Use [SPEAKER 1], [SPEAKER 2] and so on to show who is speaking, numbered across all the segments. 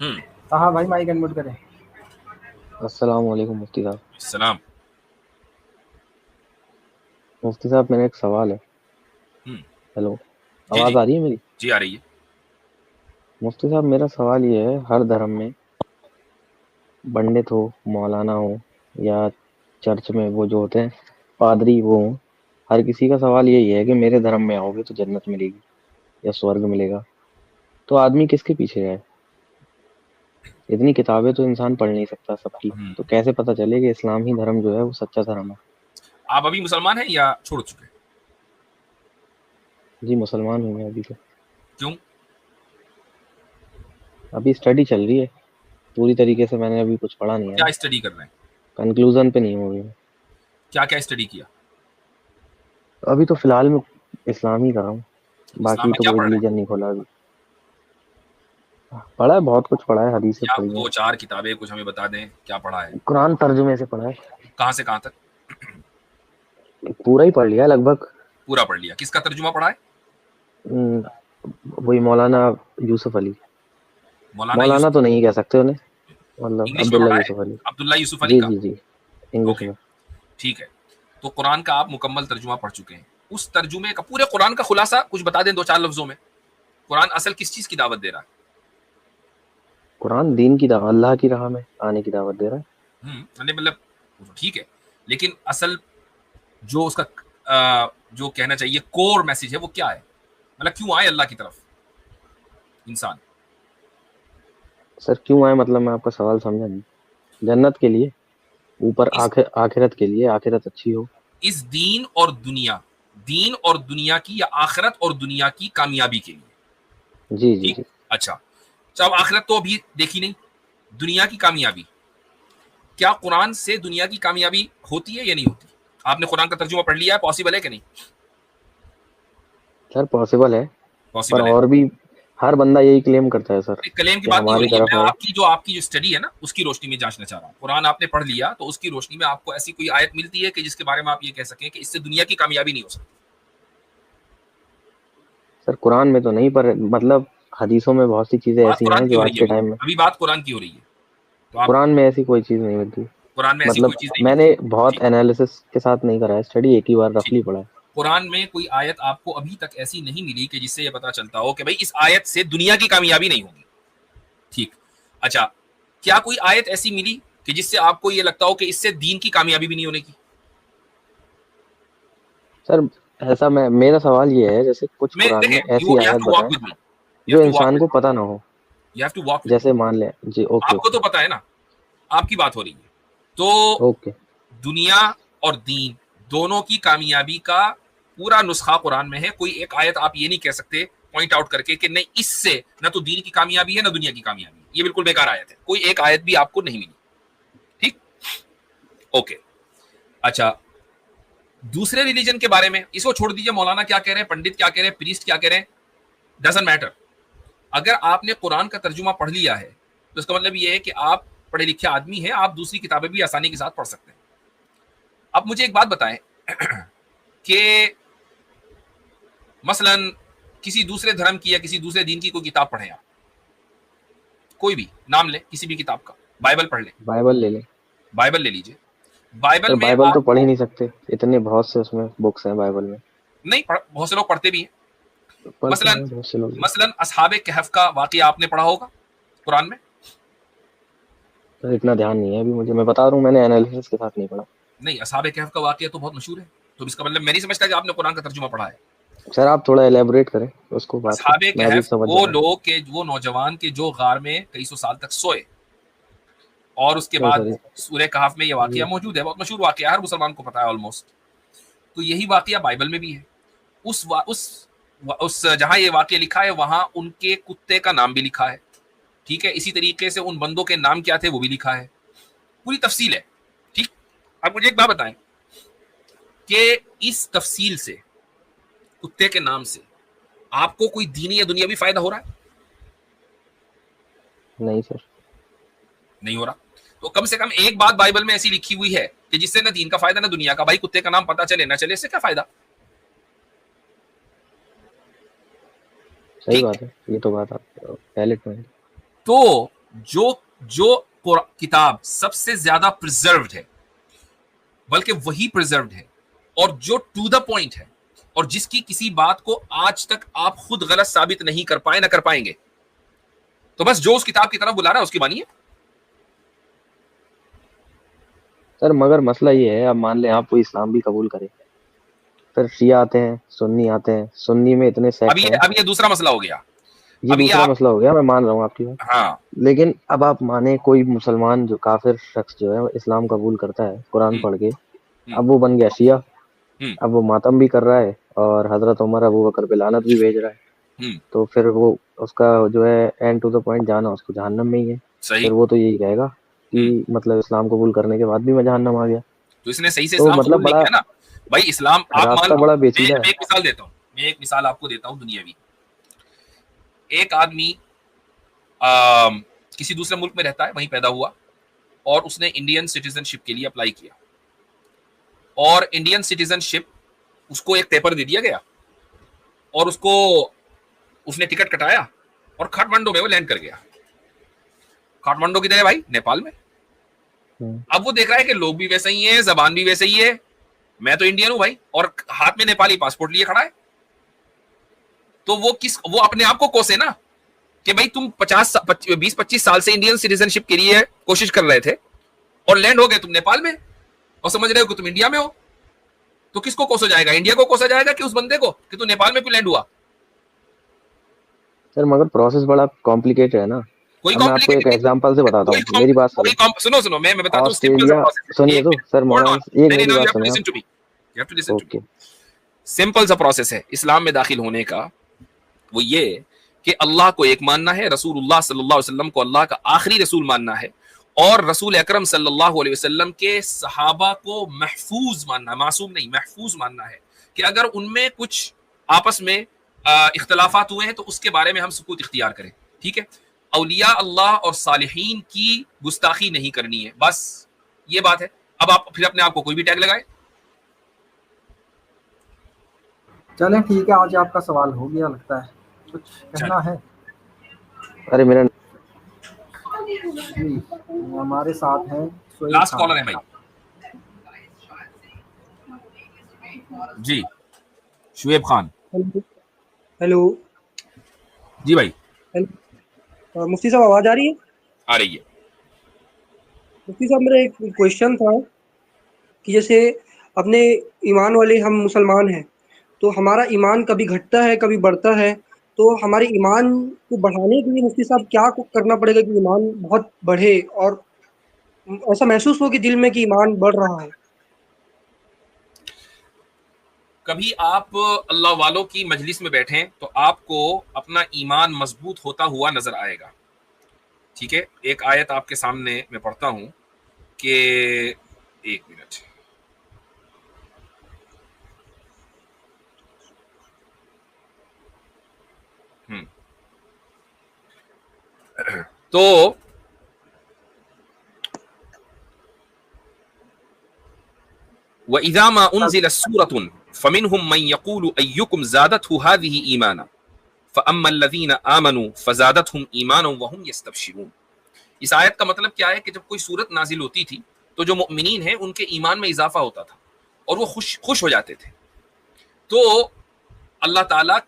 [SPEAKER 1] ہاں بھائی mic unmute کریں.
[SPEAKER 2] السلام علیکم مفتی صاحب.
[SPEAKER 3] السلام.
[SPEAKER 2] مفتی صاحب میرا ایک سوال ہے. ہیلو, آواز آ رہی ہے میری؟
[SPEAKER 3] جی آ رہی ہے.
[SPEAKER 2] مفتی صاحب میرا سوال یہ ہے, ہر دھرم میں پنڈت ہو, مولانا ہو, یا چرچ میں وہ جو ہوتے ہیں پادری وہ ہوں, ہر کسی کا سوال یہی ہے کہ میرے دھرم میں آؤ گے تو جنت ملے گی یا سورگ ملے گا. تو آدمی کس کے پیچھے جائے؟ اتنی کتابیں تو انسان پڑھ نہیں سکتا سب کی, تو کیسے پتہ چلے کہ اسلام ہی دھرم جو ہے وہ سچا دھرم ہے؟
[SPEAKER 3] آپ ابھی مسلمان ہیں یا چھوڑ چکے؟
[SPEAKER 2] جی مسلمان ہوں میں ابھی تو.
[SPEAKER 3] کیوں؟
[SPEAKER 2] ابھی اسٹڈی چل رہی ہے, پوری طریقے سے میں نے ابھی کچھ پڑھا نہیں ہے
[SPEAKER 3] کیا
[SPEAKER 2] نا,
[SPEAKER 3] اسٹڈی کر رہے ہیں؟
[SPEAKER 2] کنکلوژن پہ نہیں ہوں ابھی.
[SPEAKER 3] کیا کیا اسٹڈی کیا؟
[SPEAKER 2] ابھی تو فی الحال میں اسلام ہی کر رہا ہوں,
[SPEAKER 3] اسلام
[SPEAKER 2] باقی
[SPEAKER 3] میں
[SPEAKER 2] تو
[SPEAKER 3] کیا
[SPEAKER 2] کوئی
[SPEAKER 3] پڑھ رہے ہیں؟
[SPEAKER 2] ریلیجن نہیں کھولا ابھی. پڑھا ہے, بہت کچھ پڑھا ہے, حدیثیں
[SPEAKER 3] یا
[SPEAKER 2] پڑھی ہیں.
[SPEAKER 3] 2-4 کتابیں کچھ ہمیں بتا دیں کیا پڑھا ہے.
[SPEAKER 2] قرآن ترجمے سے پڑھا ہے.
[SPEAKER 3] کہاں سے کہاں تک؟
[SPEAKER 2] پورا ہی پڑھ لیا لگ بھگ.
[SPEAKER 3] پورا پڑھ لیا. کس کا ترجمہ پڑھا ہے؟
[SPEAKER 2] وہی مولانا یوسف علی.
[SPEAKER 3] مولانا
[SPEAKER 2] مولانا
[SPEAKER 3] یوسف.
[SPEAKER 2] تو نہیں کہہ سکتے انہیں, مطلب
[SPEAKER 3] انگلش میں
[SPEAKER 2] عبداللہ
[SPEAKER 3] پڑھا ہے
[SPEAKER 2] یوسف علی.
[SPEAKER 3] عبداللہ یوسف علی
[SPEAKER 2] جی
[SPEAKER 3] کا.
[SPEAKER 2] جی جی, انگلش
[SPEAKER 3] اوکے
[SPEAKER 2] میں.
[SPEAKER 3] ٹھیک ہے. تو قرآن کا آپ مکمل ترجمہ پڑھ چکے ہیں. اس ترجمے کا پورے قرآن کا خلاصہ کچھ بتا دیں 2-4 لفظوں میں. قرآن اصل کس چیز کی دعوت دے رہا ہے؟
[SPEAKER 2] قرآن دین کی دعوت, اللہ کی راہ میں آنے کی دعوت دے رہا ہے.
[SPEAKER 3] مطلب ٹھیک ہے, لیکن اصل جو اس کا جو کہنا چاہیے کور میسج ہے وہ کیا ہے؟ مطلب کیوں آئے اللہ کی طرف انسان؟
[SPEAKER 2] سر کیوں آئے مطلب میں آپ کا سوال سمجھا نہیں. جنت کے لیے, اوپر
[SPEAKER 3] اس
[SPEAKER 2] آخرت کے لیے, آخرت اچھی ہو.
[SPEAKER 3] اس دین اور دنیا کی یا آخرت اور دنیا کی کامیابی کے لیے.
[SPEAKER 2] جی جی
[SPEAKER 3] ٹھیک.
[SPEAKER 2] جی.
[SPEAKER 3] اچھا اب آخرت تو ابھی دیکھی نہیں, دنیا کی کامیابی, کیا قرآن سے دنیا کی کامیابی ہوتی ہے یا نہیں ہوتی؟ آپ نے قرآن کا ترجمہ پڑھ لیا ہے, پاسبل ہے کہ نہیں؟
[SPEAKER 2] سر پاسبل ہے, پر
[SPEAKER 3] پاسبل ہے.
[SPEAKER 2] اور بھی ہر بندہ یہی کلیم کرتا ہے سر
[SPEAKER 3] کلیم کی
[SPEAKER 2] کہ
[SPEAKER 3] بات نہیں ہو
[SPEAKER 2] ہماری
[SPEAKER 3] رہی ہے,
[SPEAKER 2] طرف
[SPEAKER 3] میں
[SPEAKER 2] آؤ.
[SPEAKER 3] آپ کی جو اسٹڈی ہے نا اس کی روشنی میں جانچنا چاہ رہا ہوں. قرآن آپ نے پڑھ لیا تو اس کی روشنی میں آپ کو ایسی کوئی آیت ملتی ہے کہ جس کے بارے میں آپ یہ کہہ سکیں کہ اس سے دنیا کی کامیابی نہیں ہو سکتی؟
[SPEAKER 2] سر قرآن میں تو نہیں, پر مطلب حدیثوں میں بہت سی چیزیں
[SPEAKER 3] بات
[SPEAKER 2] ایسی
[SPEAKER 3] قرآن
[SPEAKER 2] ہیں
[SPEAKER 3] کی
[SPEAKER 2] جو
[SPEAKER 3] ہو
[SPEAKER 2] آج
[SPEAKER 3] رہی ہے,
[SPEAKER 2] کے ٹائم میں.
[SPEAKER 3] ابھی بات قرآن کی ہو رہی ہے. تو آپ
[SPEAKER 2] قرآن میں ایسی کوئی چیز نہیں ملتی.
[SPEAKER 3] قرآن میں ایسی
[SPEAKER 2] مطلب
[SPEAKER 3] کوئی چیز نہیں
[SPEAKER 2] میں
[SPEAKER 3] ملتی.
[SPEAKER 2] نے بہت
[SPEAKER 3] ٹھیک
[SPEAKER 2] انالیسس کے ساتھ نہیں کرا ہے اسٹڈی, ایک ہی بار
[SPEAKER 3] ٹھیک.
[SPEAKER 2] رفلی پڑھا ہے.
[SPEAKER 3] قرآن میں کوئی آیت آپ کو ابھی تک ایسی نہیں ملی کہ جس سے یہ پتا چلتا ہو کہ بھائی اس آیت سے دنیا کی کامیابی نہیں ہوگی. ٹھیک. اچھا کیا کوئی آیت ایسی ملی کہ جس سے آپ کو یہ لگتا ہو کہ اس سے دین کی کامیابی بھی نہیں ہونے کی؟
[SPEAKER 2] سر ایسا میرا سوال یہ ہے, جیسے کچھ قرآن میں
[SPEAKER 3] دیکھیں
[SPEAKER 2] ایسی آیت بتائیں جو انسان کو پتہ نہ ہو, جیسے مان لیں. جی اوکے
[SPEAKER 3] آپ کو
[SPEAKER 2] اوکے
[SPEAKER 3] تو پتا ہے نا, آپ کی بات ہو رہی ہے. تو
[SPEAKER 2] اوکے.
[SPEAKER 3] دنیا اور دین دونوں کی کامیابی کا پورا نسخہ قرآن میں ہے. کوئی ایک آیت آپ یہ نہیں کہہ سکتے پوائنٹ آؤٹ کر کے کہ نہیں اس سے نہ تو دین کی کامیابی ہے نہ دنیا کی کامیابی ہے. یہ بالکل بیکار آیت ہے, کوئی ایک آیت بھی آپ کو نہیں ملی. ٹھیک اوکے. اچھا دوسرے ریلیجن کے بارے میں اس کو چھوڑ دیجئے, مولانا کیا کہہ رہے ہیں, پنڈت کیا کہہ رہے ہیں, پریسٹ کیا کہہ رہے ہیں, ڈزنٹ میٹر. اگر آپ نے قرآن کا ترجمہ پڑھ لیا ہے تو اس کا مطلب یہ ہے کہ آپ پڑھے لکھے آدمی ہیں, آپ دوسری کتابیں بھی آسانی کے ساتھ پڑھ سکتے ہیں. اب مجھے ایک بات بتائیں کہ مثلا کسی دوسرے دھرم کی یا کسی دوسرے دین کی کوئی کتاب پڑھیں, آپ کوئی بھی نام لیں کسی بھی کتاب کا, بائبل پڑھ لیں,
[SPEAKER 2] بائبل لے لیں.
[SPEAKER 3] بائبل لے لیجئے.
[SPEAKER 2] سر
[SPEAKER 3] بائبل میں
[SPEAKER 2] بائبل تو
[SPEAKER 3] آپ
[SPEAKER 2] پڑھ ہی
[SPEAKER 3] کو
[SPEAKER 2] نہیں سکتے, اتنے بہت سے اس میں بکس ہیں بائبل میں.
[SPEAKER 3] نہیں بہت سے لوگ پڑھتے بھی ہیں.
[SPEAKER 2] پڑھتے
[SPEAKER 3] مثلا
[SPEAKER 2] ہیں بہت سے لوگ.
[SPEAKER 3] مثلا اصحاب کہف کا واقعہ آپ نے پڑھا ہوگا قرآن میں.
[SPEAKER 2] سر اتنا دھیان نہیں ہے ابھی مجھے, میں بتا رہا ہوں میں نے انالیسس کے ساتھ نہیں پڑھا.
[SPEAKER 3] نہیں اصحاب کہف کا واقعہ تو بہت مشہور ہے, تو اس کا مطلب میں نہیں سمجھتا کہ آپ نے قرآن کا ترجمہ پڑھا ہے.
[SPEAKER 2] سر آپ تھوڑا ایلیبوریٹ کریں اس کو, بات کو
[SPEAKER 3] اصحاب
[SPEAKER 2] میں بھی
[SPEAKER 3] کہف
[SPEAKER 2] سمجھ
[SPEAKER 3] وہ
[SPEAKER 2] جاؤں.
[SPEAKER 3] لوگ کے وہ نوجوان کے جو غار میں کئی سو سال تک سوئے, اور اس کے
[SPEAKER 2] نہیں
[SPEAKER 3] بعد
[SPEAKER 2] سر
[SPEAKER 3] سورہ کہف میں یہ واقعہ موجود ہے, بہت مشہور واقعہ ہے, ہر مسلمان کو پتا ہے آلموسٹ. تو یہی واقعہ بائبل میں بھی ہے. اس جہاں یہ واقعہ لکھا ہے وہاں ان کے کتے کا نام بھی لکھا ہے. ٹھیک ہے, اسی طریقے سے ان بندوں کے نام کیا تھے وہ بھی لکھا ہے, پوری تفصیل ہے. ٹھیک. اب مجھے ایک بات بتائیں کہ اس تفصیل سے, کتے کے نام سے, آپ کو کوئی دینی یا دنیاوی فائدہ ہو رہا ہے؟
[SPEAKER 2] نہیں سر.
[SPEAKER 3] نہیں ہو رہا. تو کم سے کم ایک بات بائبل میں ایسی لکھی ہوئی ہے کہ جس سے نہ دین کا فائدہ نہ دنیا کا. بھائی کتے کا نام پتا چلے نہ چلے, اس سے کیا فائدہ؟
[SPEAKER 2] صحیح
[SPEAKER 3] ٹھیک.
[SPEAKER 2] بات ہے, یہ تو بات آپ ویلڈ پوائنٹ.
[SPEAKER 3] تو جو کتاب سب سے زیادہ پرزروڈ ہے، بلکہ وہی پرزروڈ ہے، اور جو ٹو دا پوائنٹ ہے، اور جس کی کسی بات کو آج تک آپ خود غلط ثابت نہیں کر پائے، نہ کر پائیں گے، تو بس جو اس کتاب کی طرف بلا رہا ہے اس کی مانیے.
[SPEAKER 2] سر مگر مسئلہ یہ ہے، اب مان لیں آپ کوئی اسلام بھی قبول کرے، پھر شیعہ آتے ہیں، سنی آتے ہیں، سنی میں اتنے سیکٹ ہیں.
[SPEAKER 3] اب یہ دوسرا مسئلہ ہو گیا.
[SPEAKER 2] یہ دوسرا مسئلہ ہو گیا، میں مان رہا ہوں آپ کی بات.
[SPEAKER 3] ہاں
[SPEAKER 2] لیکن اب آپ مانیں کوئی مسلمان جو کافر شخص جو ہے اسلام قبول کرتا ہے قرآن پڑھ کے، اب وہ بن گیا شیعہ، اب وہ ماتم بھی کر رہا ہے اور حضرت عمر ابو بکر پہ لعنت بھی بھیج رہا ہے، تو پھر وہ اس کا جو ہے اینڈ ٹو دا پوائنٹ جانا اس کو جہنم میں ہی ہے. پھر وہ تو یہی کہے گا کہ مطلب اسلام قبول کرنے کے بعد بھی میں جہنم آ گیا.
[SPEAKER 3] تو اس نے صحیح سے
[SPEAKER 2] تو
[SPEAKER 3] اسلام
[SPEAKER 2] مطلب
[SPEAKER 3] قبول نہیں
[SPEAKER 2] بڑا
[SPEAKER 3] کیا نا بھائی. اسلام آپ مان
[SPEAKER 2] راستہ
[SPEAKER 3] لو،
[SPEAKER 2] بڑا
[SPEAKER 3] میں
[SPEAKER 2] پیچیدہ ہے.
[SPEAKER 3] ایک مثال دیتا ہوں، میں ایک مثال آپ کو دیتا ہوں دنیاوی. ایک آدمی کسی دوسرے ملک میں رہتا ہے، وہیں پیدا ہوا، اور اس نے انڈین سٹیزن شپ کے لیے اپلائی کیا، اور انڈین سٹیزن شپ اس کو ایک پیپر دے دیا گیا، اور اس نے ٹکٹ کٹایا اور کھاٹمانڈو میں وہ لینڈ کر گیا. کھاٹمانڈو کدھر ہے بھائی؟ نیپال میں. اب وہ دیکھ رہا ہے کہ لوگ بھی ویسے ہی ہیں، زبان بھی ویسے ہی ہے، میں تو انڈین ہوں بھائی، اور ہاتھ میں نیپالی پاسپورٹ لیے کھڑا ہے. تو وہ اپنے آپ کو کوسے نا کہ بھائی تم 20-25 سال سے انڈین سٹیزن شپ کے لیے کوشش کر رہے تھے اور لینڈ ہو گئے تم نیپال میں، اور سمجھ رہے ہو کہ تم انڈیا میں ہو. تو کس کو کوسا جائے گا؟ انڈیا کو کوسا جائے گا کہ اس بندے کو کہ تو نیپال میں کیوں لینڈ ہوا؟
[SPEAKER 2] سر مگر پروسیس بڑا کمپلیکیٹڈ ہے نا.
[SPEAKER 3] کوئی
[SPEAKER 2] میں آپ کو ایک ایگزامپل سے بتاتا ہوں، میری بات
[SPEAKER 3] سنو میں بتاتا ہوں.
[SPEAKER 2] آسٹریلیا سنیے تو سر مولانا ایک میری بات سنیں. اوکے
[SPEAKER 3] سمپل سا پروسیس ہے اسلام میں داخل ہونے کا. وہ یہ کہ اللہ کو ایک ماننا ہے، رسول اللہ صلی اللہ علیہ وسلم کو اللہ کا آخری رسول ماننا ہے، اور رسول اکرم صلی اللہ علیہ وسلم کے صحابہ کو محفوظ ماننا، معصوم نہیں، محفوظ ماننا ہے، کہ اگر ان میں کچھ آپس میں اختلافات ہوئے ہیں تو اس کے بارے میں ہم سکوت اختیار کریں. ٹھیک ہے؟ اولیاء اللہ اور صالحین کی گستاخی نہیں کرنی ہے، بس یہ بات ہے. اب آپ پھر اپنے آپ کو کوئی بھی ٹیگ لگائے.
[SPEAKER 1] چلیں ٹھیک ہے، آج آپ کا سوال ہو گیا لگتا ہے. کچھ کہنا ہے؟
[SPEAKER 2] ارے میرا
[SPEAKER 1] جی ہمارے ساتھ ہیں
[SPEAKER 3] لاسٹ کالر ہے بھائی. جی شعیب خان.
[SPEAKER 4] ہیلو.
[SPEAKER 3] جی بھائی.
[SPEAKER 4] مفتی صاحب آواز آ رہی ہے؟
[SPEAKER 3] آ رہی ہے.
[SPEAKER 4] مفتی صاحب میرا ایک کوشچن تھا کہ جیسے اپنے ایمان والے ہم مسلمان ہیں، تو ہمارا ایمان کبھی گھٹتا ہے کبھی بڑھتا ہے، تو ہمارے ایمان کو بڑھانے کے لیے مفتی صاحب کیا کرنا پڑے گا کہ ایمان بہت بڑھے اور ایسا محسوس ہو کہ دل میں کہ ایمان بڑھ رہا ہے؟
[SPEAKER 3] کبھی آپ اللہ والوں کی مجلس میں بیٹھیں تو آپ کو اپنا ایمان مضبوط ہوتا ہوا نظر آئے گا. ٹھیک ہے؟ ایک آیت آپ کے سامنے میں پڑھتا ہوں کہ ایک منٹ. تو وَإِذَا مَا أُنزِلَتْ سُورَةٌ فَمِنْهُمْ مَنْ يَقُولُ أَيُّكُمْ زَادَتْهُ هَذِهِ إِيمَانًا فَأَمَّا الَّذِينَ آمَنُوا فَزَادَتْهُمْ إِيمَانًا وَهُمْ يَسْتَبْشِرُونَ. اس آیت کا مطلب کیا ہے کہ جب کوئی صورت نازل ہوتی تھی تو جو مؤمنین ہیں ان کے ایمان میں اضافہ ہوتا تھا اور وہ خوش ہو جاتے تھے. تو اللہ تعالیٰ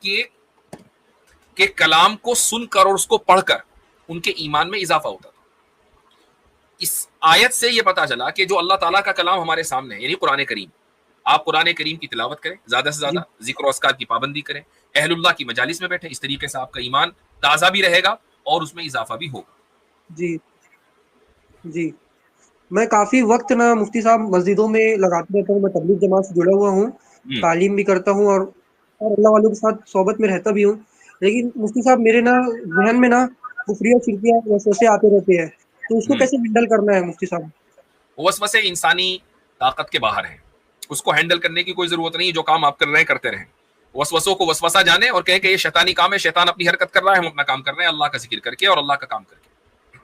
[SPEAKER 3] کے کلام کو سن کر اور اس کو پڑھ کر ان کے ایمان میں اضافہ ہوتا تھا. اس آیت سے یہ پتا چلا کہ جو اللہ تعالیٰ کا کلام ہمارے سامنے ہے، یعنی قرآن کریم، آپ قرآن کریم کی تلاوت کریں، زیادہ سے زیادہ ذکر و اذکار کی پابندی کریں، اہل اللہ کی مجالس میں بیٹھیں، اس طریقے سے آپ کا ایمان تازہ بھی رہے گا اور اس میں اضافہ بھی ہوگا.
[SPEAKER 4] جی جی. میں کافی وقت نا مفتی صاحب مسجدوں میں لگاتے رہتا ہوں، میں تبلیغ جماعت سے جڑا ہوا ہوں، تعلیم بھی کرتا ہوں اور اللہ والوں کے ساتھ صحبت میں رہتا بھی ہوں. لیکن مفتی صاحب میرے نا ذہن میں نا کفریہ شرکیہ وسوسے آتے رہتے ہیں، تو اس کو کیسے ہینڈل کرنا ہے مفتی صاحب؟
[SPEAKER 3] وسوسے انسانی طاقت کے باہر ہیں، اس کو ہینڈل کرنے کی کوئی ضرورت نہیں. جو کام آپ کر رہے ہیں کرتے رہیں. وسوسوں کو وسوسہ جانے اور کہیں کہ یہ شیطانی کام ہے، شیطان اپنی حرکت کر رہا ہے، ہم اپنا کام کر رہے ہیں اللہ کا ذکر کر کے اور اللہ کا کام کر کے.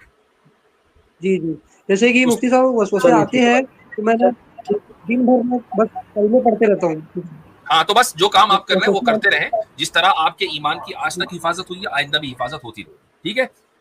[SPEAKER 4] جی جی. جیسے کہ مفتی صاحب وسوسے آتے ہیں تو میں دن بھر میں بس کلمے پڑھتے رہتا ہوں.
[SPEAKER 3] ہاں تو بس جو کام آپ کر رہے ہیں وہ کرتے رہیں، جس طرح آپ کے ایمان کی آج تک حفاظت ہوئی ہے آئندہ بھی حفاظت ہوتی رہے. ٹھیک ہے؟